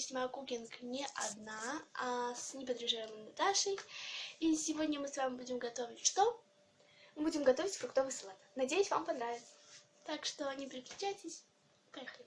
снимаю кукинг не одна, а с неподражаемой Наташей. И сегодня мы с вами будем готовить что? Мы будем готовить фруктовый салат. Надеюсь, вам понравится. Так что не переключайтесь. Поехали.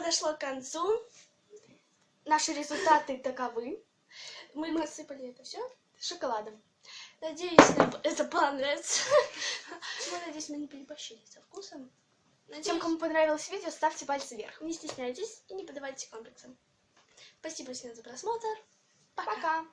Подошло к концу. Наши результаты таковы. Мы насыпали это все шоколадом. Надеюсь, нам это понравится. Надеюсь, мы не переборщили со вкусом. Тем, кому понравилось видео, ставьте пальцы вверх. Не стесняйтесь и не подавайтесь комплексам. Спасибо всем за просмотр. Пока!